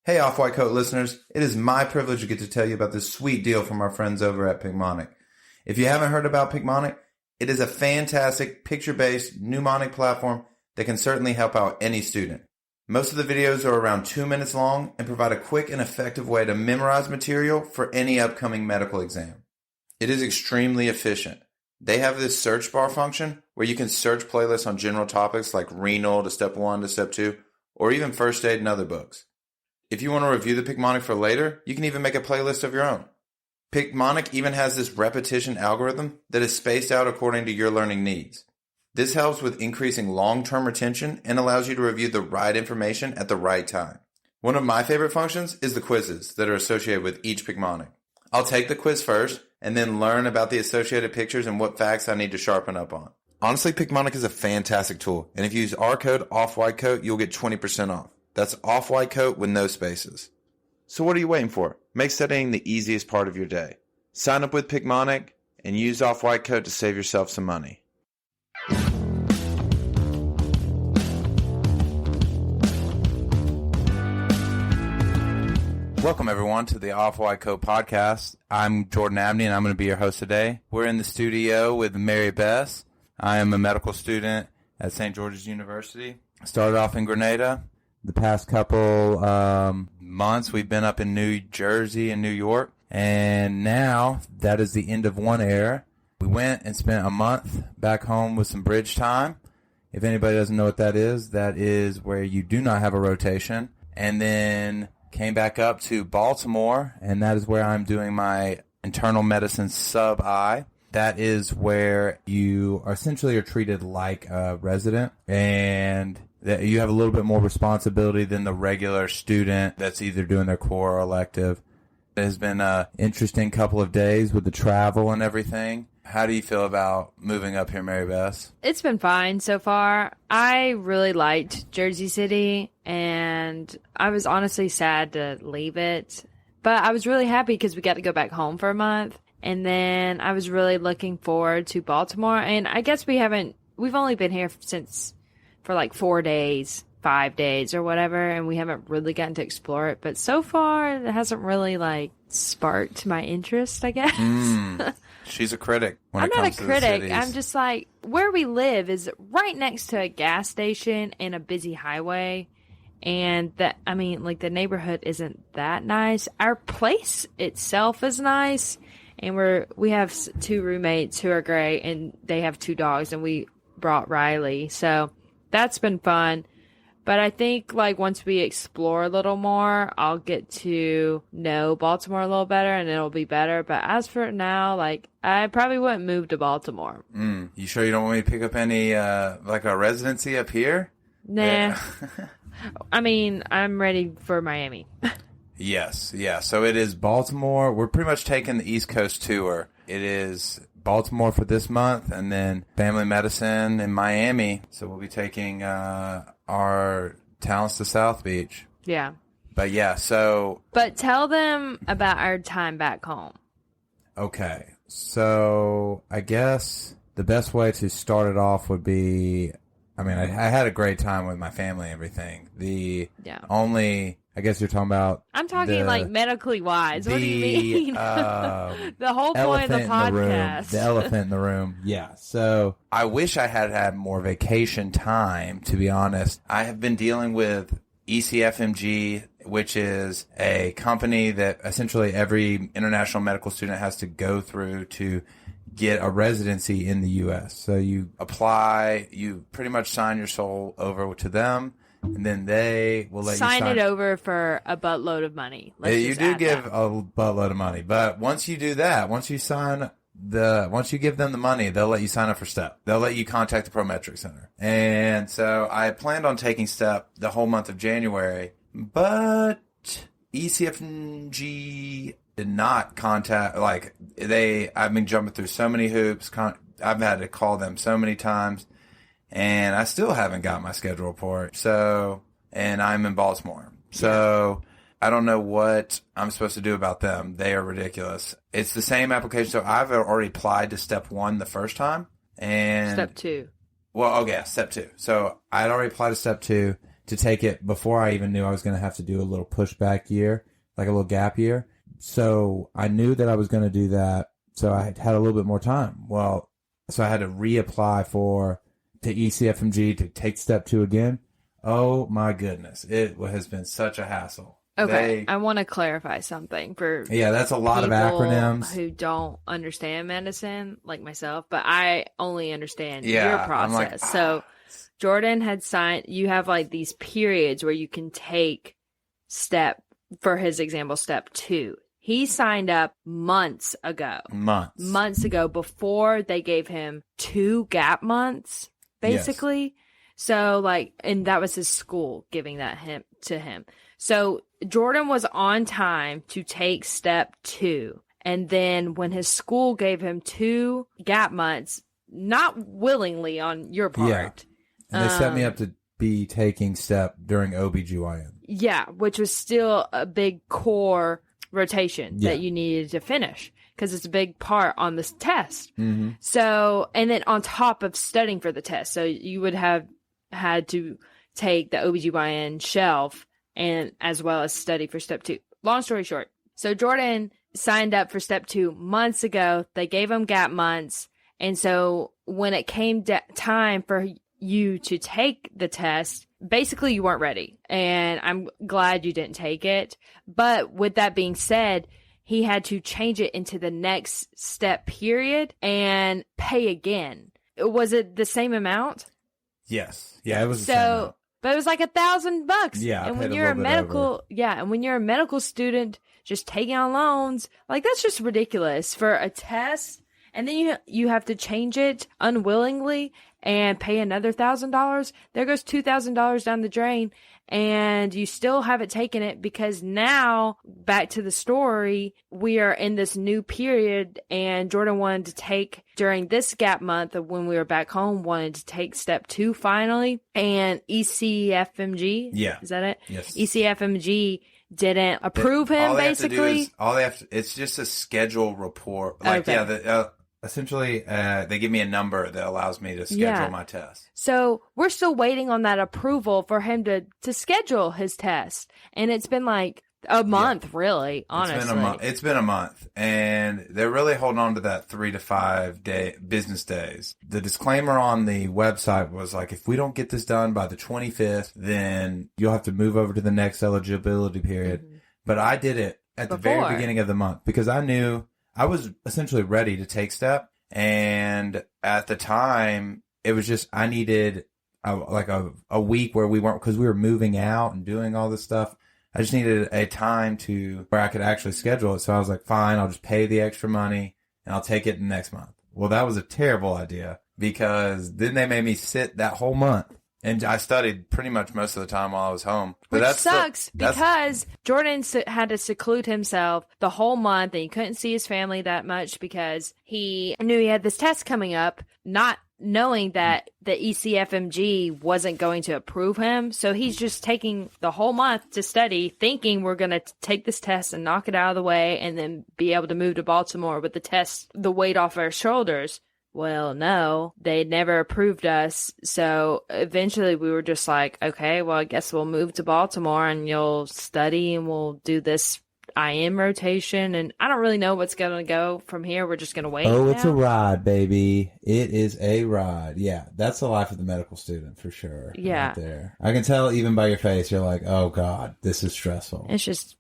Hey, Off-White Coat listeners, it is my privilege to get to tell you about this sweet deal from our friends over at Picmonic. If you haven't heard about Picmonic, it is a fantastic picture-based mnemonic platform that can certainly help out any student. Most of the videos are around 2 minutes long and provide a quick and effective way to memorize material for any upcoming medical exam. It is extremely efficient. They have this search bar function where you can search playlists on general topics like renal to step 1 to step 2, or even first aid and other books. If you want to review the Picmonic for later, you can even make a playlist of your own. Picmonic even has this repetition algorithm that is spaced out according to your learning needs. This helps with increasing long-term retention and allows you to review the right information at the right time. One of my favorite functions is the quizzes that are associated with each Picmonic. I'll take the quiz first and then learn about the associated pictures and what facts I need to sharpen up on. Honestly, Picmonic is a fantastic tool, and if you use our code OFFWHITECOAT, you'll get 20% off. That's Off-White Coat with no spaces. So what are you waiting for? Make studying the easiest part of your day. Sign up with Picmonic and use Off-White Coat to save yourself some money. Welcome everyone to the Off-White Coat podcast. I'm Jordan Abney and I'm going to be your host today. We're in the studio with Mary Bess. I am a medical student at St. George's University. Started off in Grenada. The past couple months, we've been up in New Jersey and New York, and now that is the end of one era. We went and spent a month back home with some bridge time. If anybody doesn't know what that is where you do not have a rotation, and then came back up to Baltimore, and that is where I'm doing my internal medicine sub-I. That is where you essentially are treated like a resident, and that you have a little bit more responsibility than the regular student that's either doing their core or elective. It has been an interesting couple of days with the travel and everything. How do you feel about moving up here, Mary Bess? It's been fine so far. I really liked Jersey City, and I was honestly sad to leave it. But I was really happy because we got to go back home for a month. And then I was really looking forward to Baltimore. And I guess we've only been here for like 4 days, 5 days or whatever, and we haven't really gotten to explore it. But so far, it hasn't really like sparked my interest, I guess. She's a critic when I'm it comes to the cities. not a critic. I'm just like, where we live is right next to a gas station and a busy highway. And the neighborhood isn't that nice. Our place itself is nice. And we have 2 roommates who are great, and they have 2 dogs, and we brought Riley. So that's been fun. But I think like once we explore a little more, I'll get to know Baltimore a little better and it'll be better. But as for now, like I probably wouldn't move to Baltimore. You sure you don't want me to pick up any like a residency up here? Nah. Yeah. I mean, I'm ready for Miami. Yes, yeah. So it is Baltimore. We're pretty much taking the East Coast tour. It is Baltimore for this month, and then family medicine in Miami. So we'll be taking our talents to South Beach. Yeah. But yeah, so... But tell them about our time back home. Okay. So I guess the best way to start it off would be... I mean, I had a great time with my family and everything. Only... I guess you're talking about... I'm talking like medically wise. What do you mean? The whole point of the podcast. The elephant in the room. Yeah. So I wish I had more vacation time, to be honest. I have been dealing with ECFMG, which is a company that essentially every international medical student has to go through to get a residency in the U.S. So you apply, you pretty much sign your soul over to them. And then they will let you sign it over for a buttload of money. You do give a buttload of money, but once you do that, once you give them the money, they'll let you sign up for STEP. They'll let you contact the Prometric Center. And so I planned on taking STEP the whole month of January, but ECFG did not contact. I've been jumping through so many hoops. I've had to call them so many times. And I still haven't got my schedule report. And I'm in Baltimore. So I don't know what I'm supposed to do about them. They are ridiculous. It's the same application. So I've already applied to step 1 the first time. And step 2. Well, okay, step 2. So I'd already applied to step 2. to take it before I even knew I was going to have to do a little pushback year, like a little gap year. So I knew that I was going to do that. So I had a little bit more time. Well, so I had to reapply to ECFMG to take step 2 again. Oh my goodness. It has been such a hassle. Okay. I want to clarify something for that's a lot of acronyms who don't understand medicine like myself, but I only understand your process. So Jordan had you have like these periods where you can take for his example, step 2. He signed up months ago before they gave him 2 gap months, basically. Yes. So and that was his school giving that to him. So Jordan was on time to take step 2. And then when his school gave him 2 gap months, not willingly on your part. Yeah. And they set me up to be taking step during OBGYN. Yeah, which was still a big core rotation that you needed to finish because it's a big part on this test. Mm-hmm. So, and then on top of studying for the test, so you would have had to take the OBGYN shelf and as well as study for step 2. Long story short. So Jordan signed up for step 2 months ago. They gave him gap months. And so when it came time for you to take the test, basically you weren't ready. And I'm glad you didn't take it. But with that being said, he had to change it into the next step period and pay again. Was it the same amount? Yes. Yeah, it was the same amount. But it was like $1,000. Yeah. And when you're and when you're a medical student just taking on loans, that's just ridiculous for a test. And then you have to change it unwillingly and pay another $1,000. There goes $2,000 down the drain. And you still haven't taken it because now, back to the story, we are in this new period and Jordan wanted to take, during this gap month of when we were back home, wanted to take step 2 finally. And ECFMG, is that it? Yes. ECFMG didn't approve him, basically. It's just a schedule report. Essentially, they give me a number that allows me to schedule my test. So we're still waiting on that approval for him to schedule his test. And it's been like a month, really, honestly. It's been a month. And they're really holding on to that 3 to 5 business days. The disclaimer on the website was if we don't get this done by the 25th, then you'll have to move over to the next eligibility period. Mm-hmm. But I did it at the very beginning of the month because I knew I was essentially ready to take step. And at the time, it was just, I needed a week where we weren't, because we were moving out and doing all this stuff. I just needed a time where I could actually schedule it. So I was like, fine, I'll just pay the extra money and I'll take it next month. Well, that was a terrible idea because then they made me sit that whole month. And I studied pretty much most of the time while I was home. But Which sucks because Jordan had to seclude himself the whole month and he couldn't see his family that much because he knew he had this test coming up, not knowing that the ECFMG wasn't going to approve him. So he's just taking the whole month to study, thinking we're going to take this test and knock it out of the way and then be able to move to Baltimore with the weight off our shoulders. Well, no, they never approved us. So eventually we were just like, okay, well, I guess we'll move to Baltimore and you'll study and we'll do this IM rotation. And I don't really know what's going to go from here. We're just going to wait. It's a ride, baby. It is a ride. Yeah, that's the life of the medical student for sure. Yeah. Right there. I can tell even by your face, you're like, oh, God, this is stressful. It's just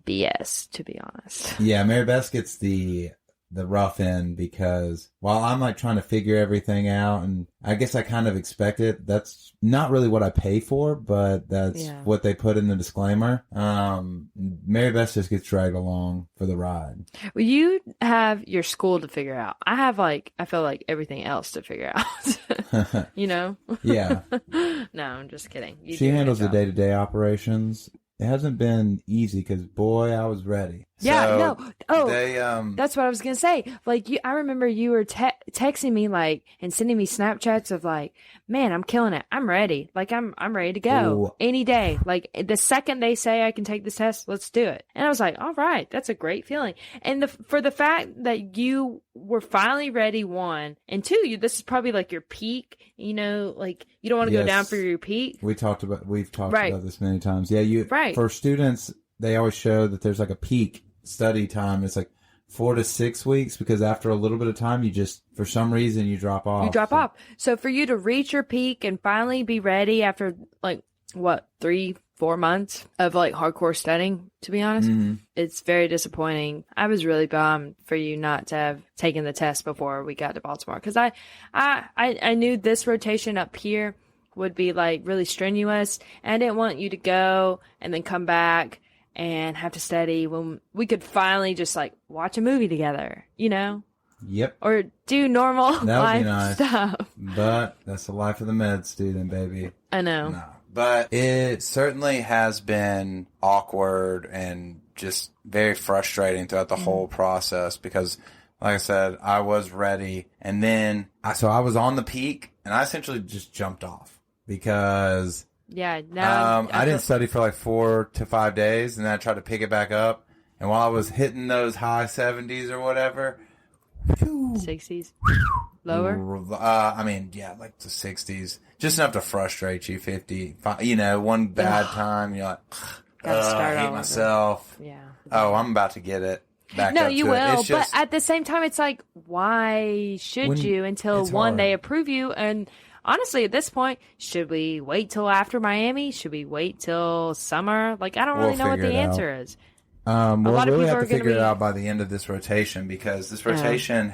BS, to be honest. Yeah, Mary Bess gets the rough end because while I'm trying to figure everything out, and I guess I kind of expect it, that's not really what I pay for, but that's what they put in the disclaimer. Mary Beth just gets dragged along for the ride. Well, you have your school to figure out. I have I feel like everything else to figure out. You know? Yeah. No, I'm just kidding. She handles the day-to-day operations. It hasn't been easy because, boy, I was ready. Yeah, So no. Oh, they that's what I was gonna say. Like, I remember you were texting me like and sending me Snapchats of like, man, I'm killing it. I'm ready. Like, I'm ready to go Ooh. any day. Like, the second they say I can take this test, let's do it. And I was like, all right, that's a great feeling. And for the fact that you were finally ready, one, and two, this is probably like your peak. You know, like you don't want to go down for your peak. We've talked about Right. this many times. Yeah, Right. For students, they always show that there's like a peak study time. It's like 4 to 6 weeks, because after a little bit of time, you just, for some reason, you drop off. You drop off. So for you to reach your peak and finally be ready after like what, 3-4 months of like hardcore studying, to be honest, it's very disappointing. I was really bummed for you not to have taken the test before we got to Baltimore, because I knew this rotation up here would be like really strenuous, and I didn't want you to go and then come back and have to study when we could finally just like watch a movie together, you know? Yep. Or do normal That would life be nice. stuff. But that's the life of the med student, baby. I know. No. But it certainly has been awkward and just very frustrating throughout the whole process because, like I said, I was ready. And then, so I was on the peak and I essentially just jumped off because Yeah, no. I didn't study for like 4 to 5 days and then I tried to pick it back up. And while I was hitting those high 70s or whatever, 60s. Lower? like the 60s. Just enough to frustrate you, 50. You know, one bad time, you're like, Gotta start I hate all over. myself. Yeah. Oh, I'm about to get it back No, up you to it. will. It's just, but at the same time, it's like, why should you until it's one, hard. they approve you? And honestly, at this point, should we wait till after Miami? Should we wait till summer? Like, I don't really We'll know what figure the it out. answer is. We'll lot of really people have are to gonna figure it be- out by the end of this rotation because this rotation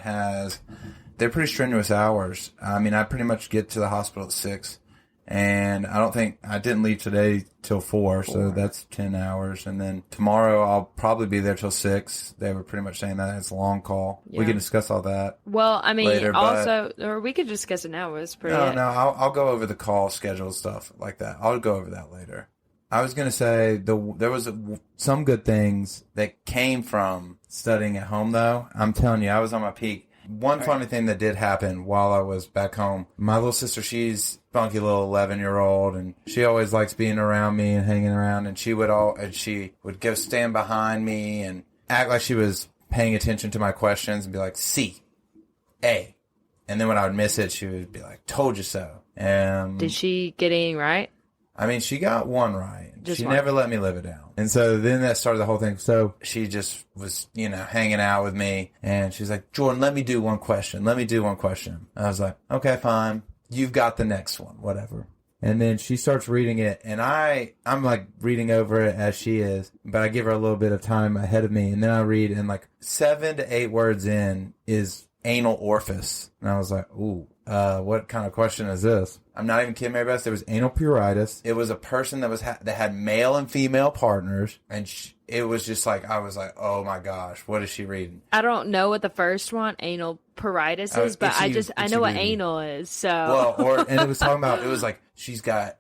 they're pretty strenuous hours. I mean, I pretty much get to the hospital at 6 and I didn't leave today till 4, so that's 10 hours. And then tomorrow I'll probably be there till 6. They were pretty much saying that it's a long call. We Yeah. can discuss all that. Well, I mean, Later, also, or we could discuss it now. It was pretty. No, I'll go over the call schedule stuff like that. I'll go over that later. I was going to say there was some good things that came from studying at home, though. I'm telling you, I was on my peak. One funny thing that did happen while I was back home, my little sister, she's spunky little 11-year-old, and she always likes being around me and hanging around, and she would go stand behind me and act like she was paying attention to my questions and be like, C, A. And then when I would miss it, she would be like, told you so. Did she get anything right? I mean, she got one right. Just She one. never let me live it down. And so then that started the whole thing. So she just was, hanging out with me. And she's like, Jordan, let me do one question. Let me do one question. I was like, okay, fine. You've got the next one. Whatever. And then she starts reading it. And I'm like reading over it as she is. But I give her a little bit of time ahead of me. And then I read, and like 7 to 8 words in is anal orifice. And I was like, ooh. What kind of question is this? I'm not even kidding, Mary Beth. There was anal pruritus. It was a person that that had male and female partners, and it was just like I was like, oh my gosh, what is she reading? I don't know what the first one, anal pruritus, is, but I know what anal is. So And it was talking about, it was like she's got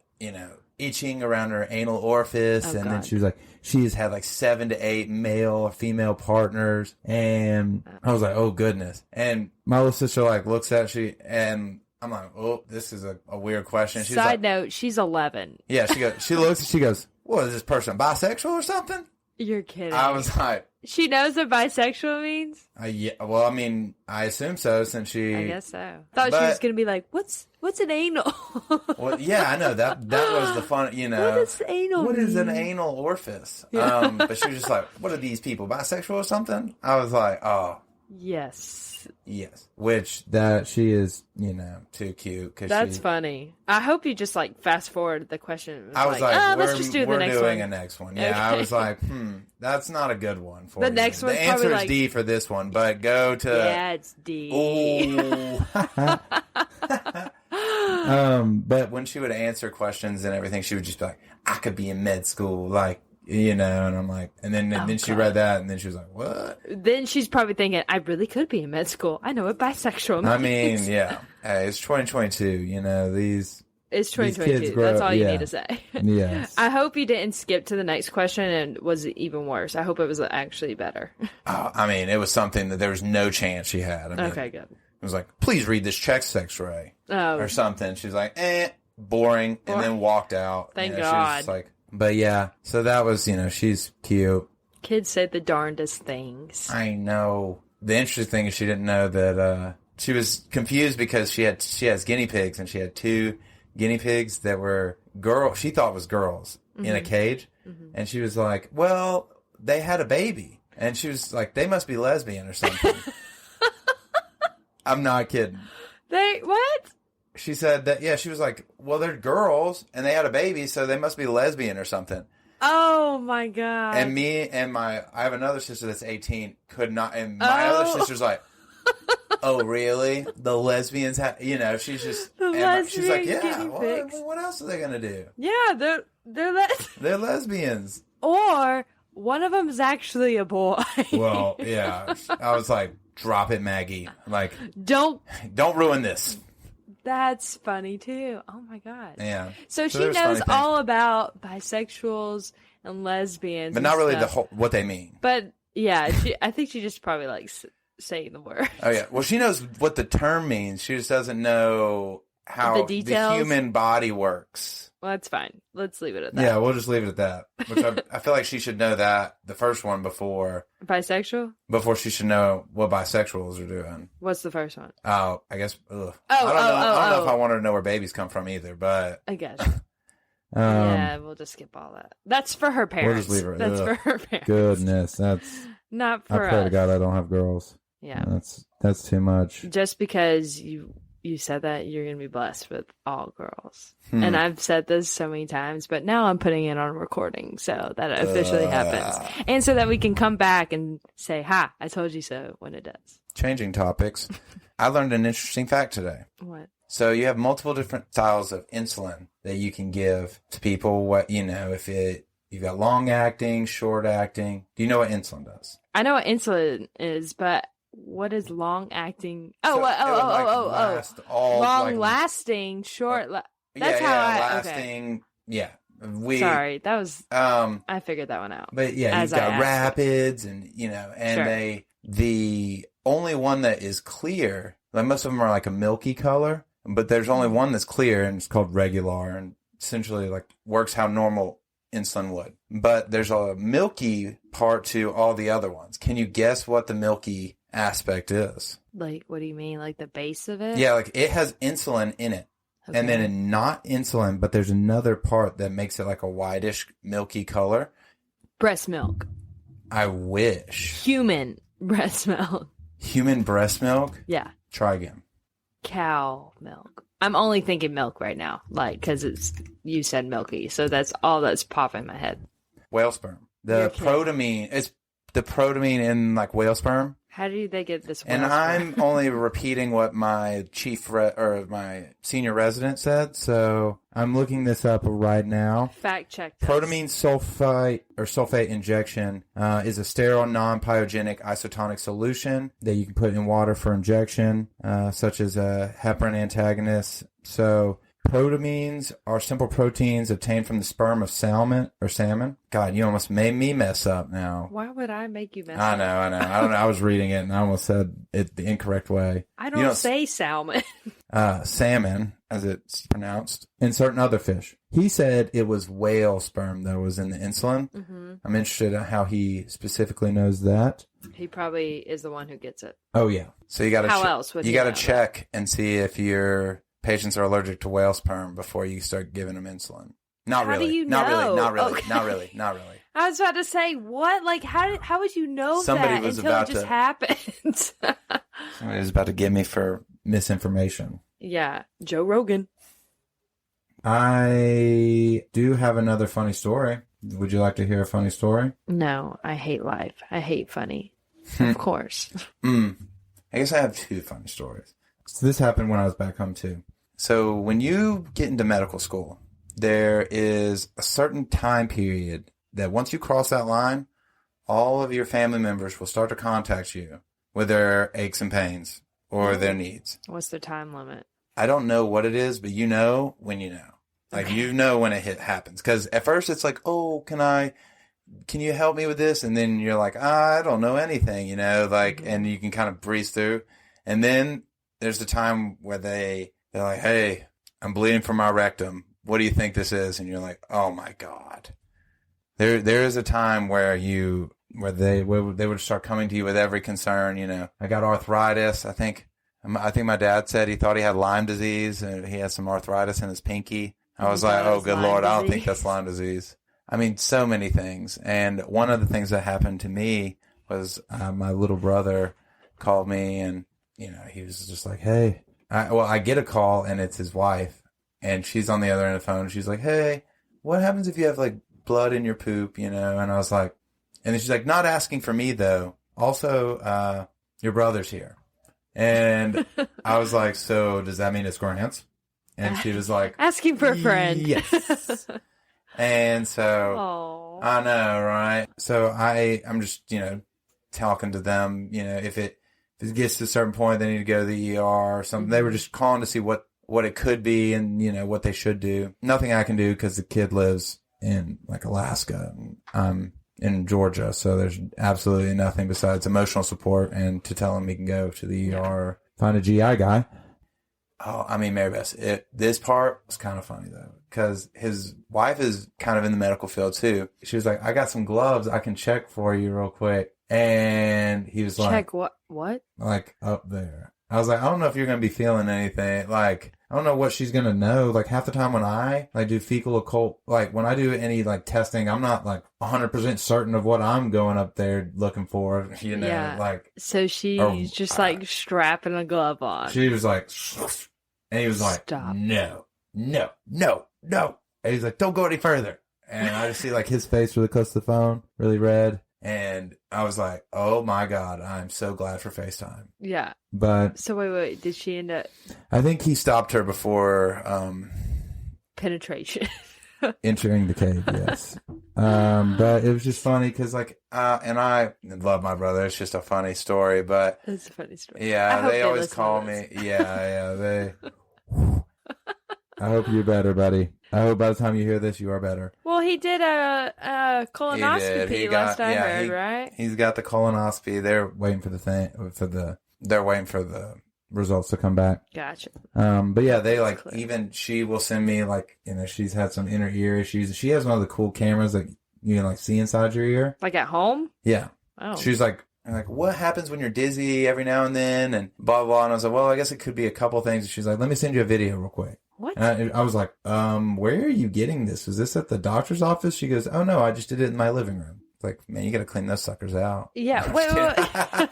itching around her anal orifice, and then she was like, she's had like 7 to 8 male or female partners, and I was like, oh goodness. And my little sister like looks at and I'm like, oh, this is a weird question. She's Side note, she's 11. Yeah, she looks and she goes, what is this person, bisexual or something? You're kidding. I was like, she knows what bisexual means? yeah, well, I mean, I assume so since she. I guess so. Thought she was going to be like, what's an anal? Well, yeah, I know that was the fun, What is anal? What is an mean? anal orifice? Yeah. But she was just like, what are these people, bisexual or something? I was like, oh. Yes. Which that she is, too cute. That's funny. I hope you just like fast forward the question. I was like, let's just do the next one. We're doing a next one. Yeah, I Okay. was like, that's not a good one for The you. next one's The answer probably is like- D for this one, but go to. Yeah, it's D. But when she would answer questions and everything, she would just be like, I could be in med school, like, and I'm like, and then she read that, and then she was like, what? Then she's probably thinking, I really could be in med school. I know what bisexual means. I mean, yeah. Hey, it's 2022, these It's These 2022. kids grow- That's all you yeah. need to say. Yes. I hope you didn't skip to the next question and was it even worse. I hope it was actually better. I mean, it was something that there was no chance she had. I mean, Okay, good. It was like, please read this chest X-ray Oh, or something. She's like, boring, and then walked out. Thank She was just God. like, but yeah, so that was, she's cute. kids say the darndest things. I know. The interesting thing is she didn't know that she was confused because she has guinea pigs, and she had 2 guinea pigs that were she thought was girls in a cage. Mm-hmm. And she was like, well, they had a baby. And she was like, they must be lesbian or something. I'm not kidding. What? She said that, yeah, she was like, well, they're girls and they had a baby, so they must be lesbian or something. Oh my God. And me and I have another sister that's 18, could not, and my other sister's like, oh, really? The lesbians have, she's just, she's like, yeah, what else are they going to do? Yeah, They're lesbians. Or one of them is actually a boy. Well, yeah. I was like, drop it, Maggie. Like, Don't ruin this. That's funny too. Oh my God. Yeah. So she knows all about bisexuals and lesbians, but not really what they mean. But yeah, I think she just probably likes saying the word. Oh yeah. Well, she knows what the term means. She just doesn't know how the details? The human body works. Well, that's fine. Let's leave it at that. Yeah, we'll just leave it at that. Which I feel like she should know that, the first one, before she should know what bisexuals are doing. What's the first one? Oh, I guess. Ugh. I don't know if I want her to know where babies come from either, but I guess. Yeah, we'll just skip all that. That's for her parents. We'll just leave her. That's for her parents. Goodness, that's not for us. I pray to God I don't have girls. Yeah, that's too much. Just because you said that, you're going to be blessed with all girls. And I've said this so many times, but now I'm putting it on recording so that it officially happens. And so that we can come back and say, ha, I told you so when it does. Changing topics. I learned an interesting fact today. What? So you have multiple different styles of insulin that you can give to people. If you've got long acting, short acting. Do you know what insulin does? I know what insulin is, but what is long acting? Long lasting, short. That's lasting. Okay. Yeah. Sorry, that was. I figured that one out. But yeah, you've got rapids, and the only one that is clear. Like most of them are like a milky color, but there's only one that's clear, and it's called Regular, and essentially like works how normal insulin would. But there's a milky part to all the other ones. Can you guess what the milky aspect is? Like, what do you mean? Like the base of it? Yeah, like it has insulin in it. Okay. And then not insulin, but there's another part that makes it like a whitish, milky color. Breast milk. I wish. Human breast milk. Human breast milk? Yeah. Try again. Cow milk. I'm only thinking milk right now, because you said milky, so that's all that's popping in my head. Whale sperm. It's the protamine in like whale sperm. How do they get this whale sperm? And I'm only repeating what my my senior resident said, so I'm looking this up right now. Fact check this. Protamine sulfate injection is a sterile, non-pyogenic isotonic solution that you can put in water for injection, such as a heparin antagonist. So protamines are simple proteins obtained from the sperm of salmon. God, you almost made me mess up now. Why would I make you mess up? I know. I don't know. I was reading it and I almost said it the incorrect way. I don't say salmon. Salmon, as it's pronounced, and certain other fish. He said it was whale sperm that was in the insulin. Mm-hmm. I'm interested in how he specifically knows that. He probably is the one who gets it. Oh, yeah. So you got to How else would you got to check and see if your patients are allergic to whale sperm before you start giving them insulin. Not really. Do you know? Not really. Okay. Not really. I was about to say, what? Like, how would you know that until it just happens? Somebody was about to get me for misinformation. Yeah, Joe Rogan. I do have another funny story. Would you like to hear a funny story? No, I hate life. I hate funny. Of course. I guess I have 2 funny stories. So this happened when I was back home too. So when you get into medical school, there is a certain time period that once you cross that line, all of your family members will start to contact you with their aches and pains or their needs. What's the time limit? I don't know what it is, but you know when you know. Like, you know when it happens. Because at first it's like, oh, can you help me with this? And then you're like, I don't know anything, you know, like, and you can kind of breeze through. And then there's the time where they're like, hey, I'm bleeding from my rectum. What do you think this is? And you're like, oh my God. There is a time where they would start coming to you with every concern, you know. I got arthritis. I think my dad said he thought he had Lyme disease and he had some arthritis in his pinky. I was like, oh, good Lord, I don't think that's Lyme disease. I mean, so many things. And one of the things that happened to me was my little brother called me and, you know, he was just like, hey, I get a call and it's his wife and she's on the other end of the phone. She's like, hey, what happens if you have like blood in your poop, you know? And I was like, and then she's like, not asking for me though. Also, your brother's here. And I was like, so does that mean it's Grant's? And she was like, asking for a friend. Yes. And so Aww. I know, right? So I'm just, you know, talking to them, you know, if it gets to a certain point, they need to go to the ER or something. They were just calling to see what it could be and, you know, what they should do. Nothing I can do because the kid lives in like Alaska. I'm in Georgia. So there's absolutely nothing besides emotional support and to tell him he can go to the ER. Find a GI guy. Oh, I mean, Mary Bess, this part was kind of funny though, because his wife is kind of in the medical field too. She was like, I got some gloves I can check for you real quick. And he was like, check what? Like up there. I was like, I don't know if you're going to be feeling anything. Like, I don't know what she's going to know. Like half the time when I like do fecal occult, like when I do any like testing, I'm not like 100% certain of what I'm going up there looking for, you know, Yeah. like. So she's just like strapping a glove on. She was like, and he was like, Stop. no. And he's like, don't go any further. And I just see like His face really close to the phone, really red. and I was like, oh my God, I'm so glad for FaceTime. Yeah. But So wait, did she end up I think he stopped her before penetration? entering the cave, yes. But it was just funny because like, and I love my brother. It's just a funny story, but That's a funny story. I yeah, hope they always listen to call this. me. Yeah, they. I hope you're better, buddy. I hope by the time you hear this, you are better. Well, he did a colonoscopy He last I yeah, heard, right? He's got the colonoscopy. They're Waiting for the thing, they're waiting for the. results to come back. Gotcha. But yeah, They like clear. even she will send me like, you know, she's had some inner ear issues. She has one of the cool cameras that you can like see inside your ear. Like at home? Yeah. Oh. She's like, what happens when you're dizzy every now and then and blah, blah, blah. And I was like, well, I guess it could be a couple things. And she's like, let me send you a video real quick. What? And I was like, where are you getting this? Was this at the doctor's office? She goes, oh no, I just did it in my living room. It's like, man, you got to clean those suckers out. Yeah. Wait.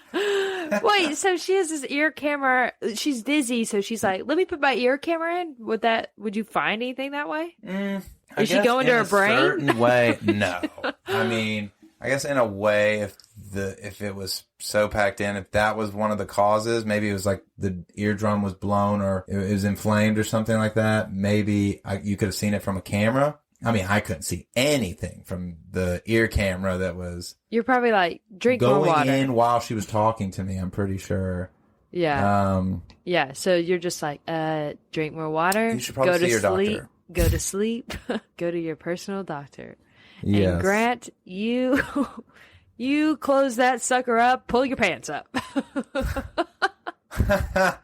Wait, so she has this ear camera. She's dizzy, so she's like, let me put my ear camera in. Would you find anything that way? I Is she guess going to in her a brain? certain way, no. I mean, I guess in a way, if it was so packed in, if that was one of the causes, maybe it was like the eardrum was blown or it was inflamed or something like that. Maybe you could have seen it from a camera. I mean, I couldn't see anything from the ear camera that was You're probably like, drink more going water. in while she was talking to me. I'm pretty sure. Yeah. Yeah. So you're just like, drink more water. You should probably go see to your sleep. doctor. Go to sleep. Go to your personal doctor. Yes. And Grant, you close that sucker up, pull your pants up. But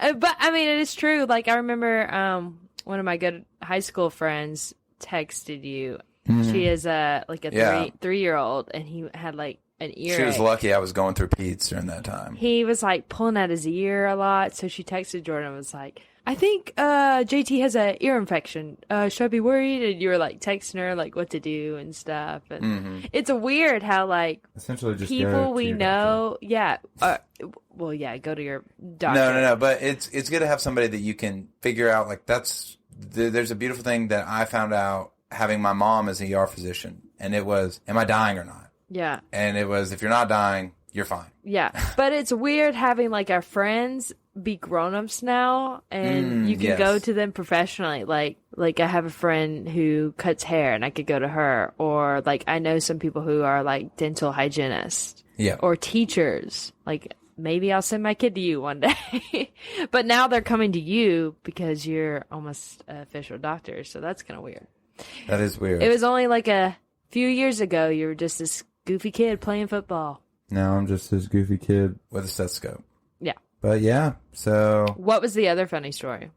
I mean, it is true. Like I remember, one of my good high school friends texted you. Mm-hmm. She is a Yeah. 3-year-old, and he had like an ear. She was lucky I was going through peds during that time. He was like pulling at his ear a lot, so she texted Jordan and was like, I think JT has an ear infection. Should I be worried? And you were like texting her like what to do and stuff. And it's weird how like Essentially just go people to we your know, well, yeah, go to your doctor. No. But it's good to have somebody that you can figure out. Like there's a beautiful thing that I found out having my mom as an ER physician, and it was, am I dying or not? Yeah. And it was, if you're not dying, you're fine. Yeah. But it's weird having like our friends be grown-ups now, and you can yes. go to them professionally. Like I have a friend who cuts hair, and I could go to her. Or like I know some people who are like dental hygienists. Yeah. Or teachers. Like maybe I'll send my kid to you one day. But now they're coming to you because you're almost an official doctor. So that's kind of weird. That is weird. It was only like a few years ago. You were just this goofy kid playing football. Now I'm just this goofy kid. with a stethoscope. Yeah. But yeah, so What was the other funny story?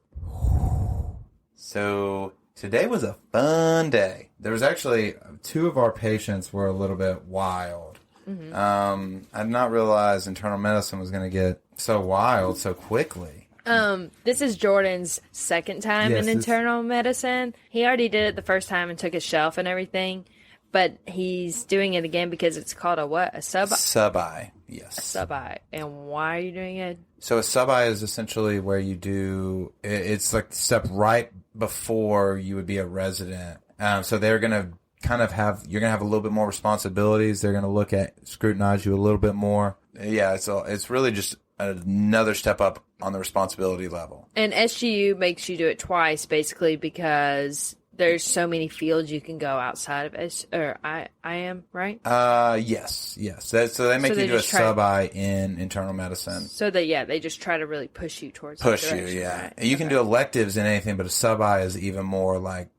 So today was a fun day. there was actually 2 of our patients were a little bit wild. Mm-hmm. I did not realize internal medicine was going to get so wild so quickly. This is Jordan's second time Yes, in internal medicine. He already did it the first time and took his shelf and everything, but he's doing it again because it's called a what? A Sub-I, yes. sub-I. And why are you doing it? So a sub-I is essentially where you do, it's like the step right before you would be a resident. So they're going to kind of you're going to have a little bit more responsibilities. They're going to scrutinize you a little bit more. Yeah, it's really just another step up on the responsibility level. And SGU makes you do it twice, basically, because there's so many fields you can go outside of I am, right? Yes. So they make So you they do a just try- sub-I in internal medicine. So they just try to really push you towards Push that you, direction, yeah. right? You can do electives in anything, but a sub-I is even more like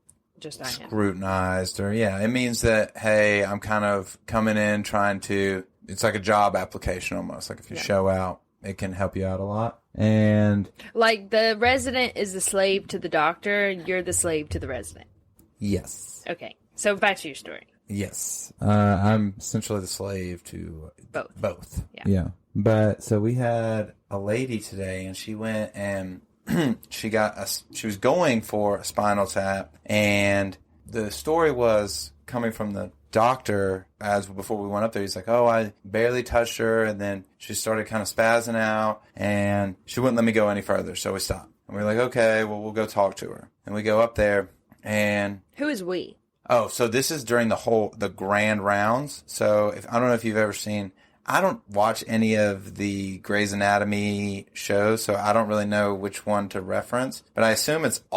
Just I am. scrutinized, or it means that, hey, I'm kind of coming in trying to, it's like a job application almost. Like if you show out, it can help you out a lot. And Like the resident is the slave to the doctor, and you're the slave to the resident. yes, Okay, so back to your story. yes, I'm Essentially the slave to Both. yeah. But So we had a lady today, and she went and she was going for a spinal tap, and the story was coming from the doctor before we went up there. He's like, oh, I barely touched her, and then she started kind of spazzing out, and she wouldn't let me go any further, so we stopped. And we were like, okay, well, we'll go talk to her. And we go up there, and Who is we? oh, so this is during the grand rounds. So I don't know if you've ever seen, I don't watch any of the Grey's Anatomy shows, so I don't really know which one to reference. But I assume it's do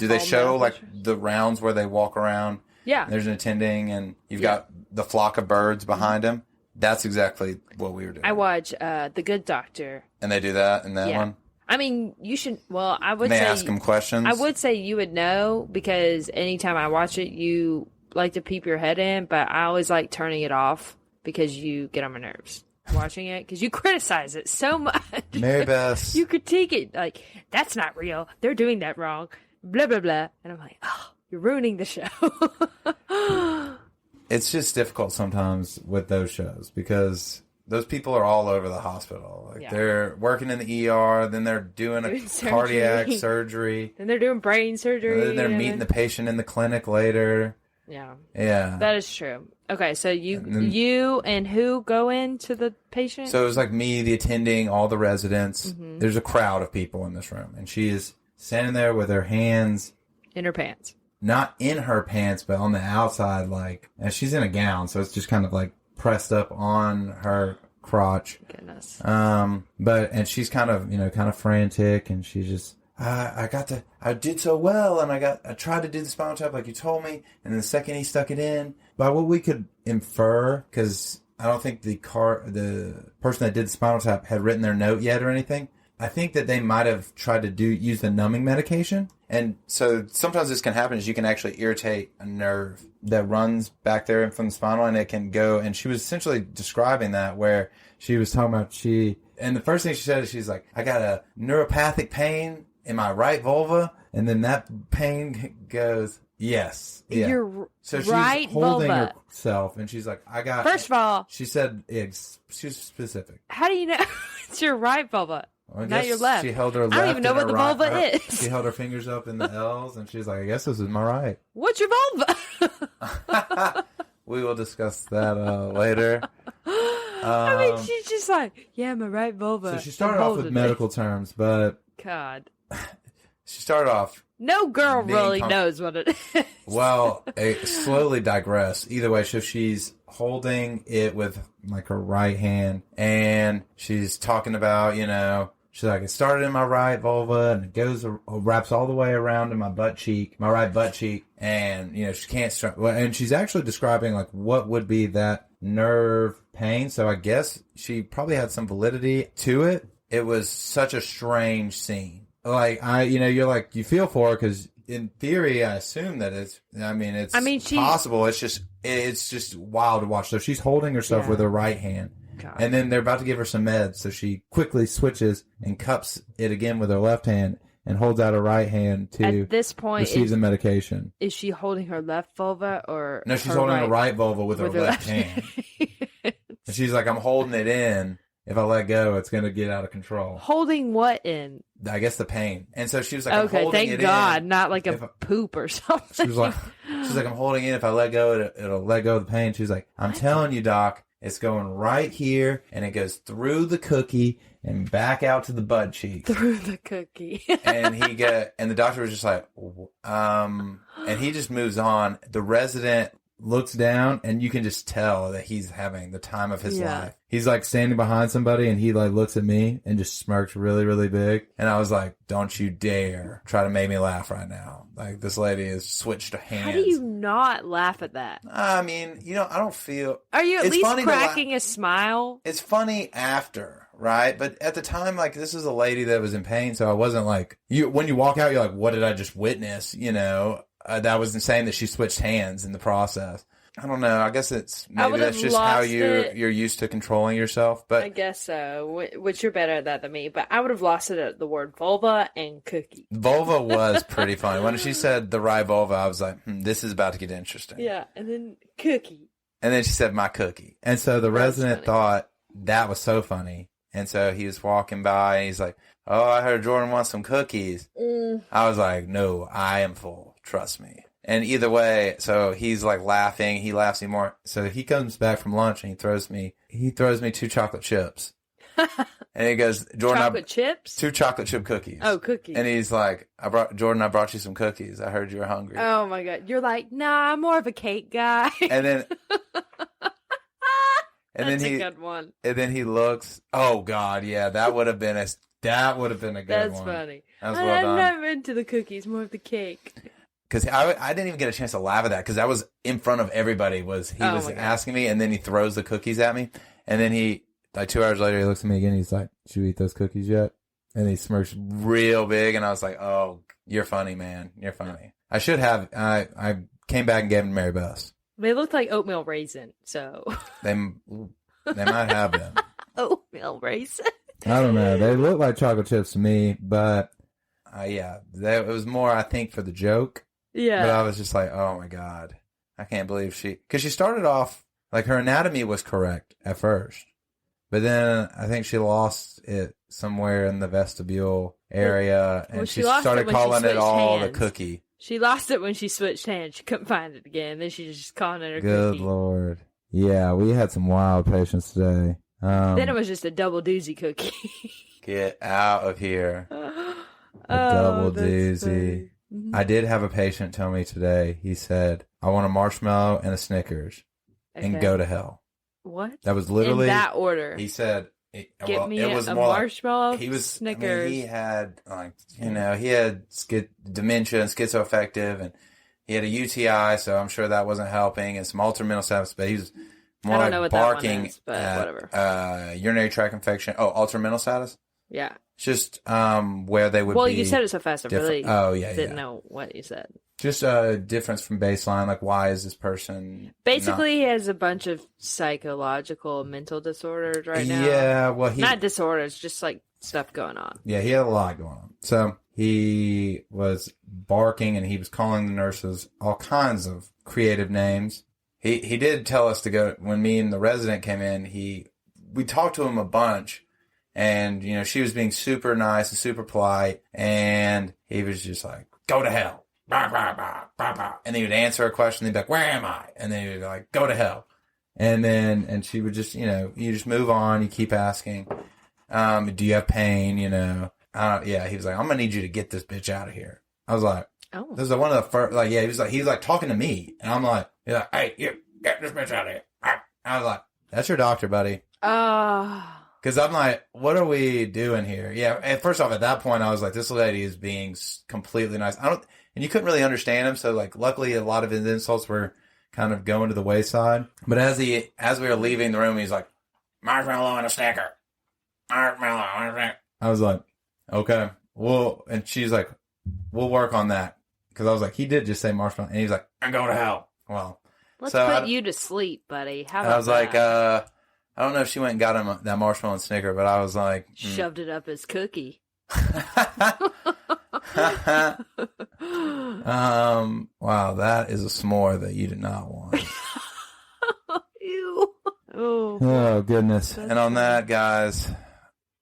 they All show medical like shows? the rounds where they walk around? Yeah. There's an attending, and you've got the flock of birds behind him. That's exactly what we were doing. I watch The Good Doctor. And they do that in that Yeah. one? I mean, you should. Well, I would They say ask him questions? I would say you would know because anytime I watch it, you like to peep your head in, but I always like turning it off because you get on my nerves watching it because you criticize it so much. Mary Bess. You critique it like that's not real. They're doing that wrong. Blah blah blah. And I'm like, oh, you're ruining the show. It's just difficult sometimes with those shows because those people are all over the hospital. Like they're working in the ER, then they're doing a cardiac surgery. Then they're doing brain surgery. And then they're meeting the patient in the clinic later. Yeah. Yeah. That is true. Okay, so you and who go into the patient? So it was like me, the attending, all the residents. Mm-hmm. There's a crowd of people in this room. And she is standing there with her hands in her pants. not in her pants, but on the outside, like, and she's in a gown, so it's just kind of like pressed up on her crotch. Goodness. And she's kind of frantic, and she's just, I did so well, and I tried to do the spinal tap like you told me, and then the second he stuck it in, by what we could infer, because I don't think the person that did the spinal tap had written their note yet or anything. I think that they might have tried to use the numbing medication. And so sometimes this can happen is you can actually irritate a nerve that runs back there from the spinal, and it can go. And she was essentially describing that, where she was talking about and the first thing she said is she's like, I got a neuropathic pain in my right vulva. And then that pain goes, yes. Yeah. Your So she's right holding vulva. herself, and she's like, First of all, she said, she was specific. how do you know it's your right vulva? Well, I Not guess your left. She held her left. I don't even know and what her the right- vulva her- is. She held her fingers up in the L's, and she's like, I guess this is my right. What's your vulva? We will discuss that later. I mean, she's just like, yeah, my right vulva. So she started off with medical terms, but God. she started off, No girl Being really com- knows what it is. well, slowly digress. Either way, so she's holding it with like her right hand, and she's talking about, she's like, it started in my right vulva, and it goes, wraps all the way around to my right butt cheek, and, she can't start, and she's actually describing, like, what would be that nerve pain. So I guess she probably had some validity to it. It was such a strange scene. Like, you're like, you feel for her because in theory, I assume that it's possible. It's just wild to watch. So she's holding herself with her right hand. God. And then they're about to give her some meds. So she quickly switches and cups it again with her left hand and holds out her right hand to at this point receive the medication. Is she holding her left vulva or no? She's holding her right vulva with her left hand. And she's like, I'm holding it in. If I let go, it's going to get out of control. Holding what in? I guess the pain. And so she was like, okay, I'm holding thank it God, in. not like a poop or something. She was like, I'm holding in. If I let go, it'll let go of the pain. She's like, I'm telling you, Doc, it's going right here, and it goes through the cookie and back out to the butt cheeks. Through the cookie. And the doctor was just like, and he just moves on. The resident looks down, and you can just tell that he's having the time of his life. He's like standing behind somebody, and he like looks at me and just smirks really, really big. And I was like, don't you dare try to make me laugh right now. Like, this lady has switched hands. How do you not laugh at that? I mean, I don't feel... Are you at least cracking a smile? It's funny after, right? But at the time, like, this is a lady that was in pain, so I wasn't like... When you walk out, you're like, what did I just witness? That was insane that she switched hands in the process. I don't know. I guess maybe that's just how you're used to controlling yourself. But I guess so. Which you're better at that than me. But I would have lost it at the word vulva and cookie. Vulva was pretty funny. When she said the right vulva, I was like, this is about to get interesting. Yeah, and then cookie. And then she said my cookie. And so the resident thought that was so funny. And so he was walking by and he's like, oh, I heard Jordan wants some cookies. I was like, no, I am full. Trust me. And either way, so he's like laughing. He laughs even more. So he comes back from lunch and he throws me 2 chocolate chips. And he goes, Jordan, chocolate chips? 2 chocolate chip cookies. Oh, cookies. And he's like, I brought you some cookies. I heard you were hungry. Oh my God. You're like, nah, I'm more of a cake guy. And then, That's a good one. And then he looks, oh God, yeah, that would have been a good one. That's funny. That was well done. I'm never into the cookies, more of the cake. Because I didn't even get a chance to laugh at that because that was in front of everybody. He was asking me, and then he throws the cookies at me, and then he, like 2 hours later, he looks at me again. He's like, "Did you eat those cookies yet?" And he smirks real big, and I was like, "Oh, you're funny, man. You're funny." I should have. I came back and gave them to Mary Bess. They looked like oatmeal raisin, so they might have them. Oatmeal raisin. I don't know. They look like chocolate chips to me, but it was more, I think, for the joke. Yeah. But I was just like, oh my God, I can't believe because she started off, like, her anatomy was correct at first. But then I think she lost it somewhere in the vestibule area, and she started calling it all the cookie. She lost it when she switched hands. She couldn't find it again. Then she just calling it her cookie. Good Lord. Yeah, we had some wild patients today. Then it was just a double doozy cookie. Get out of here. Double doozy. Mm-hmm. I did have a patient tell me today, he said, I want a marshmallow and a Snickers and go to hell. What? That was literally... in that order. He said... Get me a marshmallow, like, he was, Snickers. He had, like, he had dementia and schizoaffective, and he had a UTI, so I'm sure that wasn't helping, and some altered mental status, but he was more like barking at urinary tract infection. Oh, altered mental status? Yeah. It's just where they would be. Well, you said it so fast, I really didn't know what you said. Just a difference from baseline, like why is this person... Basically, he has a bunch of psychological mental disorders right now. Yeah, well, not disorders, just like stuff going on. Yeah, he had a lot going on. So he was barking and he was calling the nurses all kinds of creative names. He did tell us to go, when me and the resident came in, we talked to him a bunch. And, she was being super nice and super polite. And he was just like, go to hell. Bah, bah, bah, bah, bah. And he would answer a question. He'd be like, where am I? And then he'd be like, go to hell. And she would just, you just move on. You keep asking, do you have pain? He was like, I'm going to need you to get this bitch out of here. I was like, oh, this is one of the first, he was like talking to me. And I'm like, hey, you get this bitch out of here. I was like, that's your doctor, buddy. Because I'm like, what are we doing here? Yeah, and first off, at that point, I was like, this lady is being completely nice. And you couldn't really understand him, so, like, luckily, a lot of his insults were kind of going to the wayside. But as we were leaving the room, he's like, marshmallow and a Snicker. Marshmallow and a Snicker. I was like, okay. Well, and she's like, we'll work on that. Because I was like, he did just say marshmallow. And he's like, I'm going to hell. Well, let's put you to sleep, buddy. How about I was like, I don't know if she went and got him that marshmallow and Snicker, but I was like... Shoved it up his cookie. Wow, that is a s'more that you did not want. Ew. Oh, goodness. And on that, guys,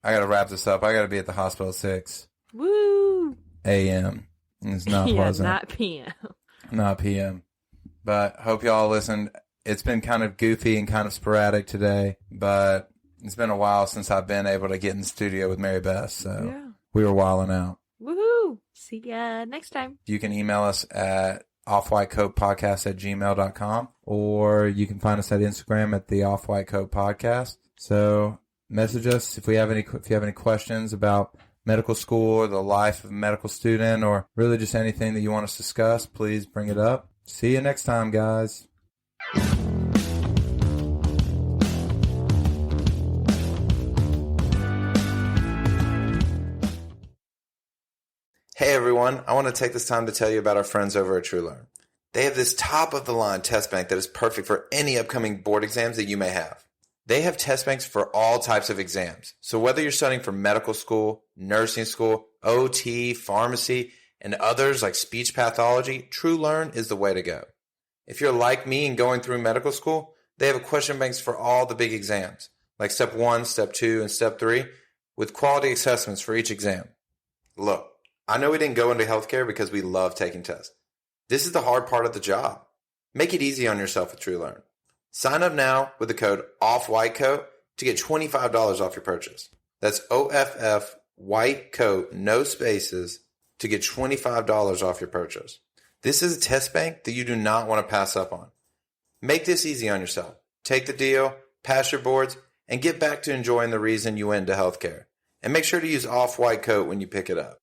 I got to wrap this up. I got to be at the hospital at 6 a.m. It's not pleasant. Not p.m. Not p.m. But hope y'all listened. It's been kind of goofy and kind of sporadic today, but it's been a while since I've been able to get in the studio with Mary Bess, so we were wilding out. Woohoo! See ya next time. You can email us at offwhitecoatpodcast@gmail.com, or you can find us at Instagram at the Off-White Coat Podcast. So message us if you have any questions about medical school or the life of a medical student, or really just anything that you want us to discuss. Please bring it up. See you next time, guys. Hey everyone, I want to take this time to tell you about our friends over at TrueLearn. They have this top-of-the-line test bank that is perfect for any upcoming board exams that you may have. They have test banks for all types of exams. So whether you're studying for medical school, nursing school, OT, pharmacy, and others like speech pathology, TrueLearn is the way to go. If you're like me and going through medical school, they have question banks for all the big exams, like Step 1, Step 2, and Step 3, with quality assessments for each exam. Look, I know we didn't go into healthcare because we love taking tests. This is the hard part of the job. Make it easy on yourself with TrueLearn. Sign up now with the code OFFWHITECOAT to get $25 off your purchase. That's OFF White Coat, no spaces, to get $25 off your purchase. This is a test bank that you do not want to pass up on. Make this easy on yourself. Take the deal, pass your boards, and get back to enjoying the reason you went into healthcare. And make sure to use Off-White Coat when you pick it up.